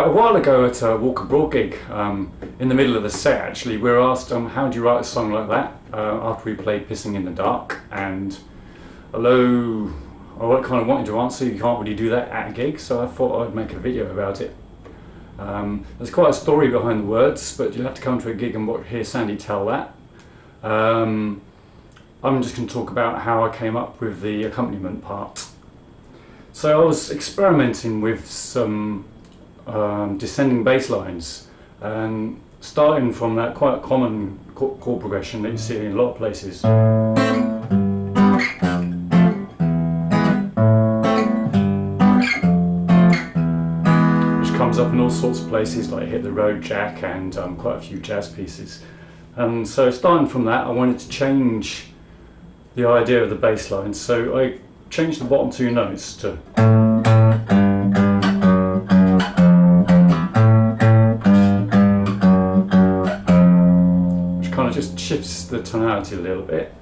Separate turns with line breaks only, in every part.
A while ago at a Walk Abroad gig, in the middle of the set actually, we were asked how do you write a song like that, after we played Pissing in the Dark, and although I kind of wanted to answer, you can't really do that at a gig, so I thought I'd make a video about it. There's quite a story behind the words, but you'll have to come to a gig and hear Sandy tell that. I'm just going to talk about how I came up with the accompaniment part. So I was experimenting with some descending bass lines, and starting from that quite common chord progression that you see in a lot of places. Which comes up in all sorts of places like Hit the Road Jack and quite a few jazz pieces. And so starting from that, I wanted to change the idea of the bass line, so I changed the bottom two notes to, which kind of just shifts the tonality a little bit.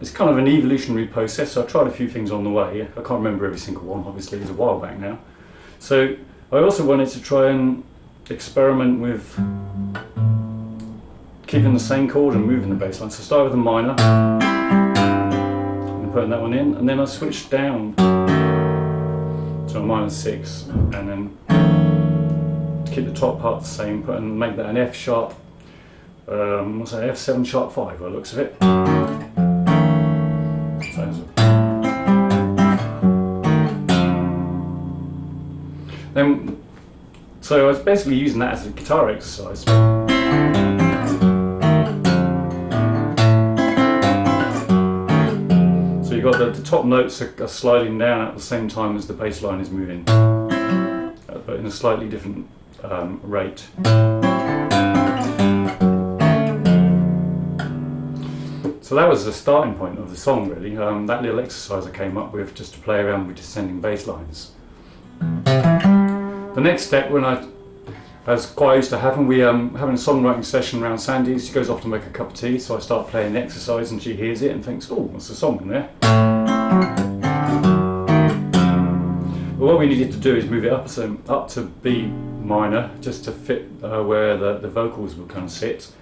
It's kind of an evolutionary process, so I tried a few things on the way. I can't remember every single one, obviously, it's a while back now. So I also wanted to try and experiment with keeping the same chord and moving the bass line. So start with a minor, and putting that one in, and then I switched down to a minor 6, and then to keep the top part the same, make that an F sharp, what's that, F7 sharp 5 by the looks of it. So I was basically using that as a guitar exercise. You've got the top notes are sliding down at the same time as the bass line is moving, but in a slightly different rate. So that was the starting point of the song, really. That little exercise I came up with just to play around with descending bass lines. The next step, as quite used to happen, we having a songwriting session around Sandy's. She goes off to make a cup of tea, so I start playing the exercise and she hears it and thinks, oh, there's a song in there. But what we needed to do is move it up to B minor, just to fit where the vocals would kind of sit.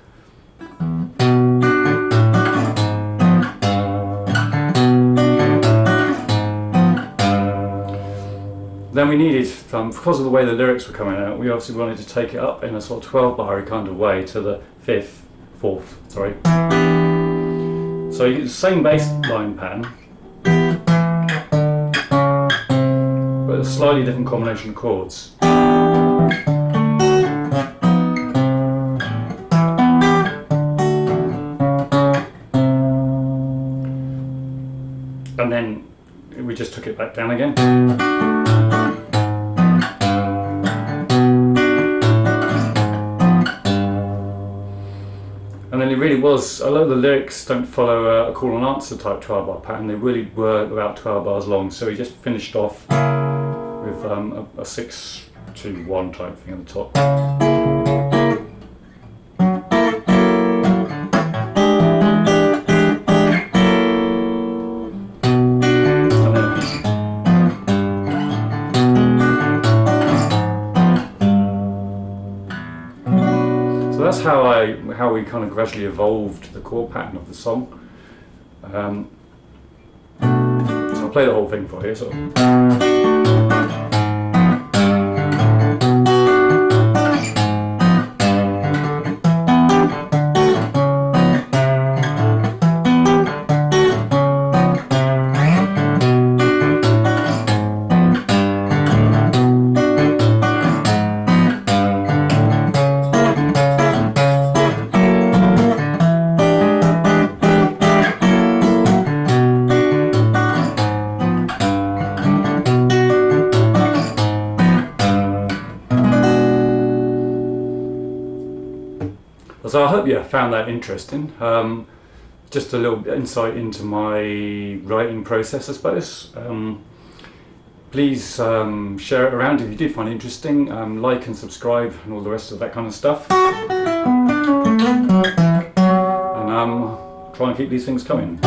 Then we needed, because of the way the lyrics were coming out, we obviously wanted to take it up in a sort of 12-bar kind of way to the fourth, sorry. So you get the same bass line pattern, but a slightly different combination of chords. And then we just took it back down again. And then it really was, although the lyrics don't follow a call and answer type 12-bar pattern, they really were about 12 bars long, so we just finished off with a 6-2-1 type thing at the top. So that's how we kind of gradually evolved the chord pattern of the song. So I'll play the whole thing for you. So I hope you found that interesting. Just a little insight into my writing process, I suppose. Please share it around if you did find it interesting. Like and subscribe and all the rest of that kind of stuff. And try and keep these things coming.